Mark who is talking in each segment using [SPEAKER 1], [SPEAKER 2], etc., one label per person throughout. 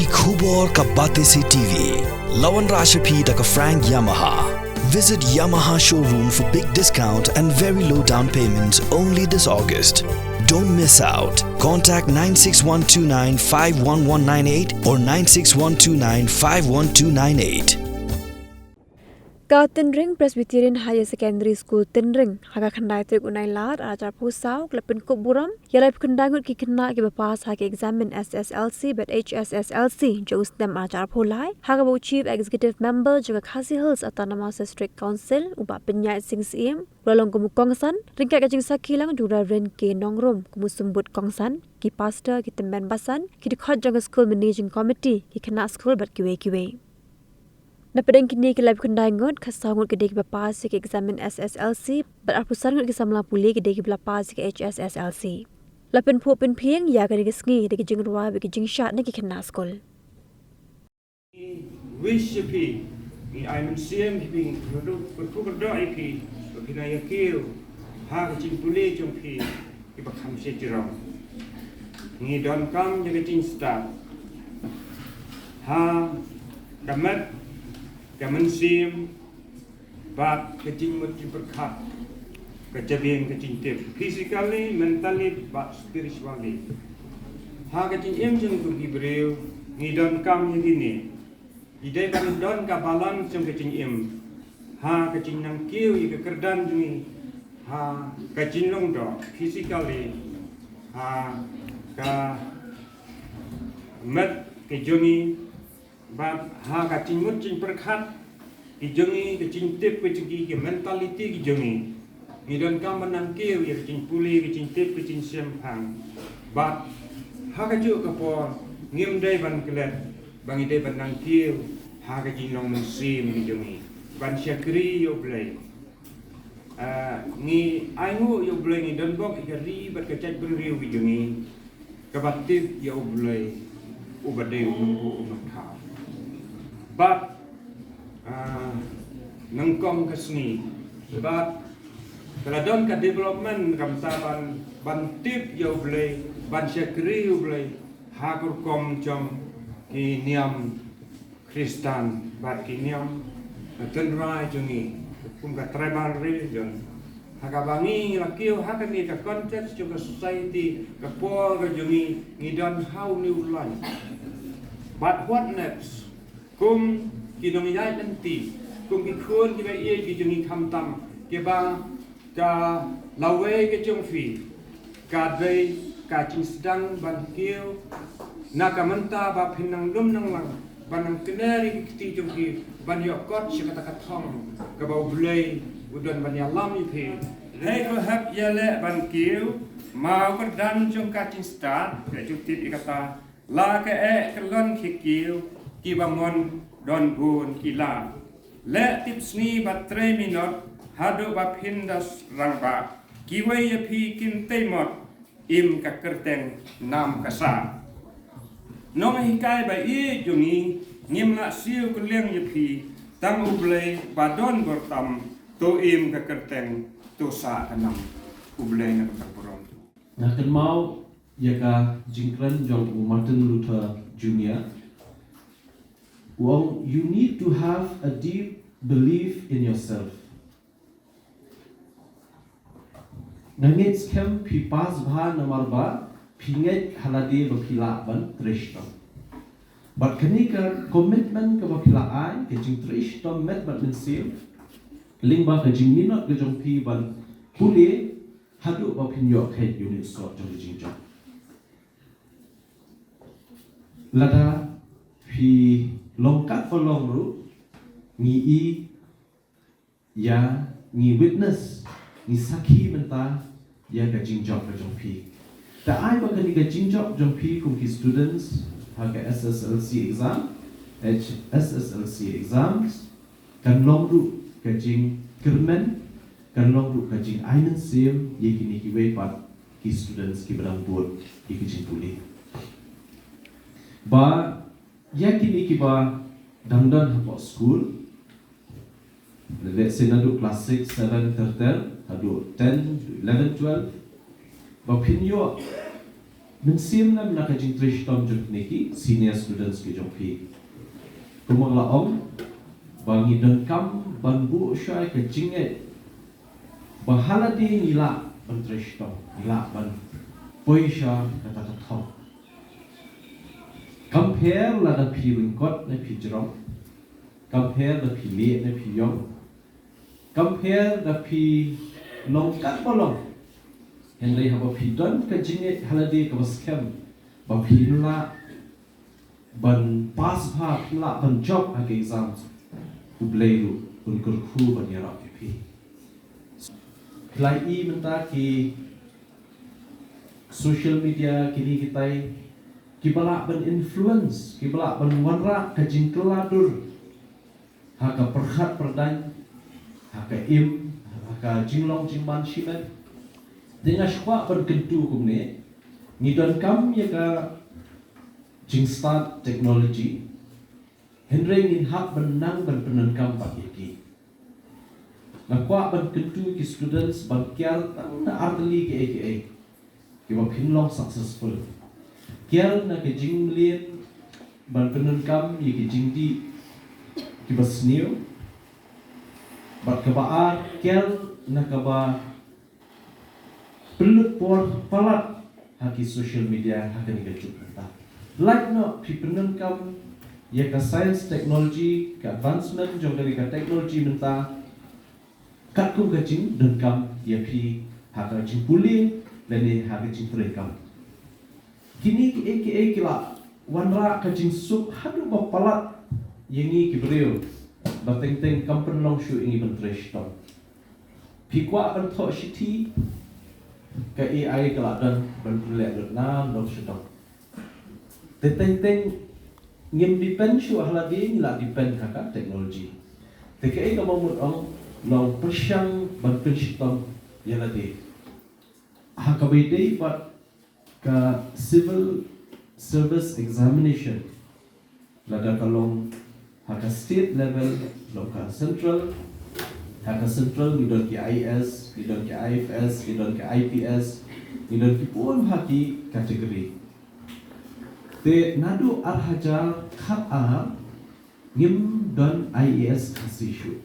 [SPEAKER 1] ki khubor ka bate se TV. Lawan Rashapi da ka Frank Yamaha. Visit Yamaha showroom for big discount and very low down payments only this August. Don't miss out. Contact 96129 51198 or 96129 51298.
[SPEAKER 2] Ka Tinring Presbyterian Higher Secondary School Tinring haga khandai trik unai lar ajar pusau klepin kop buram yalai kendangut ki kena ki bapas hake examine SSLC but HSSLC jos dem ajar pulai haga bu chief executive member juga Khasi Hills Autonomous District Council uba penyai sing sim rolong kumu kongsan ringkat kajing sakilang jura ren ke nongrum kumu sumbut kongsan ki pastor ki temben basan ki dikhot jaga school managing committee ki kena school but kiwe Na pedang kini ke lab kendai ngot kasangut gede ke bapas ke examine SSLC berapusan ngot ke samla puli gede ke bapas ke HSSLC. Lapen pu pen pieng ya gede ke sngi gede ke jing ruwa ke jing shat na ke kena skol.
[SPEAKER 3] Wish pi ni ai men siem pi berdoa pi kena yakil ha ke jing puli jong pi ke bakam se jirong. Ni don kam ke jing start. Ha kamat Kamen sim bat kecing mesti berkat kejadian kecing tip physically mentally but spiritually ha kecing em jeng tu Hebrew ni don kam ni gini ide kan don ka balan jeng kecing em ha kecing nang kiu i kekerdan ni ha kecing long do physically ha ka met kejongi But ha kacing mut cing perkat kijongi kacing tip kacing ki mentality kijongi ni don kam menang kiu ya kacing puli kacing tip kacing sempang but ha kaju kapo ngim dai ban kelet bangi dai ban nang kiu ha kacing long mensim kijongi ban syakri yo blai ni aingu yo blai ni don bok ikari bat kacaj beriu kijongi kabatif yo blai ubadai umakha But nangkong kesni, but kalau don ke development kamsaban bantip yo boleh, ban syakri yo boleh, hakur kom jom ki niam Kristen, but ki niam tenrai jongi, kum ka tribal religion, hakabangi lakio hakani ka context juga society ka por ka jongi ngidon how new life. But what next? Kum kinong yai nanti, kum kikun kita ia kijungi kamtam, keba ka lawe ke jongfi, ka dei ka cing sedang bankiu, nak menta ba pinang lum nang lang, banang kenari kiti jongfi, ban yokot sekata katong, ka bau bulai udon ban yalam ipi. Hei ko hab yale bankiu, mau berdan jong ka cing sedang, ka jutit ikata, la ke kelon kikiu. Ki bangun don bun kila le tips ni bat 3 minut hado ba pindas rangba ki wei pi kin temot im ka kerteng nam kasa nong hikai ba i jungi ngim na siu kuleng pi tang ublei badon bertam to im ka kerteng to sa kanam ublei na perporong
[SPEAKER 4] na kan mau yaka jingkran jong Martin Luther Jr. Well, you need to have a deep belief in yourself. Nangit kem pipas bha namarba pinget halade bapila ban trishtam. But kanika commitment ke bapila ai ke jing trishtam met bat mensil lingba ke jing minot ke jong pi ban puli hadu bapinyo khet unit so jong jing jong. Lada pi longkat for long ru ni i ya ni witness ni sakhi menta ya ka jingjok ka jong pi ta ai ba ka ni ka jingjok jong pi kum ki students ha ka SSLC exam SSLC exams kan long ru ka jing kermen kan long ru ka jing ainen sim ye ki ni ki we pat ki students ki berang buat ki jing puli ba yakini kiba dangdan hapo school let's say nadu class 6 7 13 hadu 10 11 12 bapinyo mensim na nak jing trish tom jung niki senior students ke jong pi kumang la om bangi dan kam ban bu syai ke jinget bahala di nila ban trish tom nila ban poisha kata thong compare la da pi ringkot na pi jrong compare da pi le na pi yong compare da pi long kat bolong Henry haba pi don ka jinget halade ka baskem ba pi la ban pass pha la ban job ag exam u bleiru un kur khu ban yara pi lai I menta ki social media kini kitai ki bala ban influence ki bala ban wanra ka jingkeladur ha ka perhat perdan ha ka im ha ka jinglong jingban shimen dengan syuak berkentu kumne ni don kam ya ka jing start technology Henry ngin hak benang ban penenkam pak iki na kwa berkentu ki students ban kial tang na arteli ke aka ki ba pinlong successful kial na ke jing lien ban penenkam ye ki jing di ki ba sneo bat ka ba kial na ka ba pelut por palat haki social media haki ni kecut kita. Like no pipenan kam ya ka science technology ka advancement jong dari ka technology menta kat kum kacing dan kam ya pi haka jing puli dan ni haki jing terekam. Kini ki kila wanra kacing sup hadu ba palat yengi ki brio ba teng kam penlong shu ingi bentrish tom. Pikwa ban tho shiti ke AI kelak dan berpilih Vietnam dan sedang. Teng ngim depend syu ahladi ngila depend kakak teknologi. TKI ka mamut ang long persyang ban sistem yaladi. Ha ka bidai pat ka civil service examination. Lada kalong ha ka state level, local central Haka central gidon ki IS, gidon ki IFS, gidon ki IPS, gidon ki pun haki kategori. Te nadu arhajar khat a ngim don IES kasishu.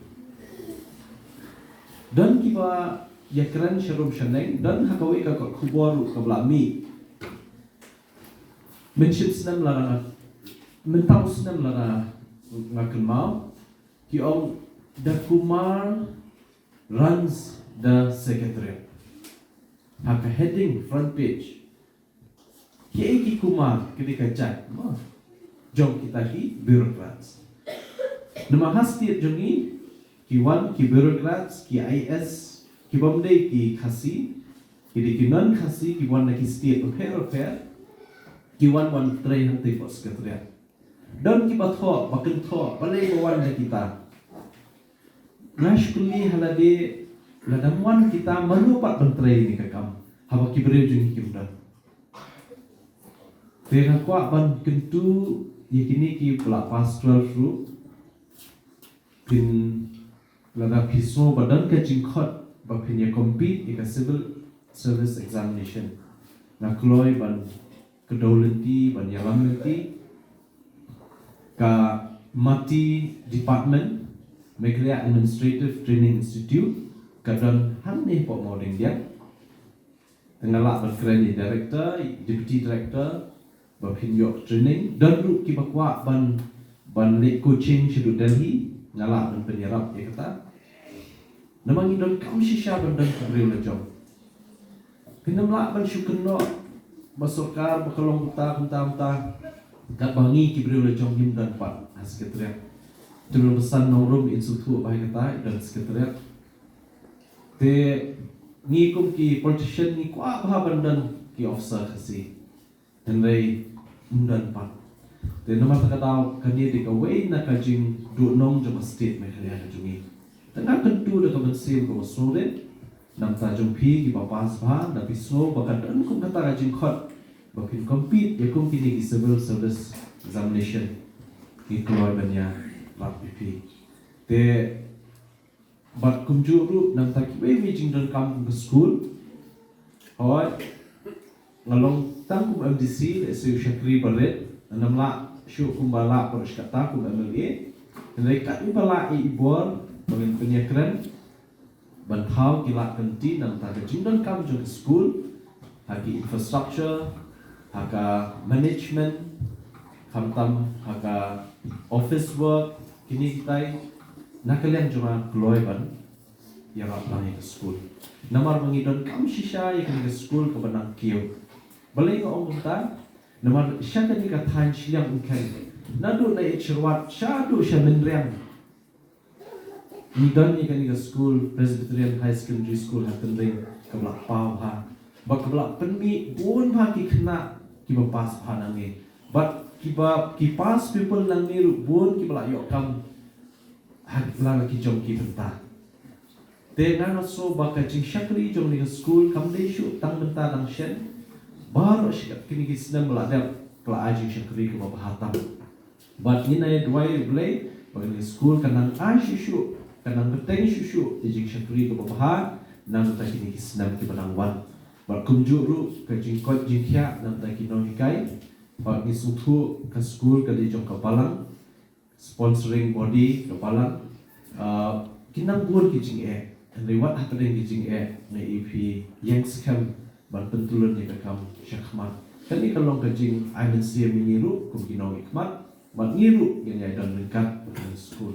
[SPEAKER 4] Don ki ba yakran sharum shaneng don hakawi ka kuboru ka blami. Menship senam lara mentau senam lara ngakun mau ki ong The Kumar runs the secretariat. Haka heading front page. Ki Kumar ketika chat. Jom kita ki bureaucrats. Nama hastia jongi ki wan ki bureaucrats ki IS ki bomdei ki khasi ki non khasi ki wan ki state affair ki wan tray hanti for secretariat. Don ki batho bakin tho balai bawan kita. Nash kuli halade ladamuan kita merupak bentrai ni kakam hawa kibreu jung kimdan tera kwa ban kentu yakini ki pula pas 12 ru pin lada piso badan ka jingkhot ba pin ya compete ika civil service examination na kloi ban kedolenti ban yalamenti ka mati department Meghalaya Administrative Training Institute kadang haneh pok modeng dia tengalak berkeren director, deputy director berpin yok training dan ru ki bakwa ban late coaching Shudut Delhi ngalak dan penyerap dia kata namangi don kam shisha ban dan kabreu la jom kinamlak ban syukenno basokar bakalong ta kat bangi ki breu la jom him dan pat sekretariat Turun pesan nombor insutu bahaya kata dan sekretariat. Te ngikum ki politician ni kuah bahaban dan ki officer kasi. Henry mundan pat. Te nama takatau kani di kawai na kajing du nong jama state Meghalaya jungi. Tengah kentu de kemensim ko sore nam ta jong pi ki bapa sah na piso bakadan kum kata kajing khot bakin compete ya kum kini ki civil service examination ki keluar banyak pipi. Te bat kumjuru nam takibai mijing dan kampung ke school. Hoi ngalong tangkum MDC le su Syakri Balet namla syuk kumbala por kata kum MLA mereka ibala ibor bangin penyekren banthau kila kenti nang ta jingdan kam jong school hagi infrastructure haga management kamtam haga office work kini kita nakalian cuma keloiban yang apalagi ke school namar mengidon kam shisha yang ke school ke benang kio balai ko ong ta namar syaka ni ka than siang ungkai nadu na ichwat shadu shaminriam ni don ni kan ke school Presbyterian High Secondary School hatten ring kabla pau ha bak kabla penmi bon ha ki khna ki ba pas ha nangi but ki pas people nang ni bon ki bala yo kam ha bala ki jom ki benta te na so baka jing Syakri jom ni school kam de shu tang benta nang shen baru sikat kini ki sedang meladap kala ajing Syakri ke bapa hatam but ni na dwai blay bagi school kanang shu kanang beteng shu jing Syakri ke bapa ha nang ta kini ki sedang ki benang wan but kumjuru ke jing kot jing kya nang ta ki no hikai but ni sutu ke school ke di jong kapalang sponsoring body kapalang kinang buon ki jing lewat happening di jing na EP yang sekam ban pentulun ni kakam syakmat kali kalong ke jing aimen sia miniru kum kinong ikmat mat ngiru yang ya dan lengkap dengan school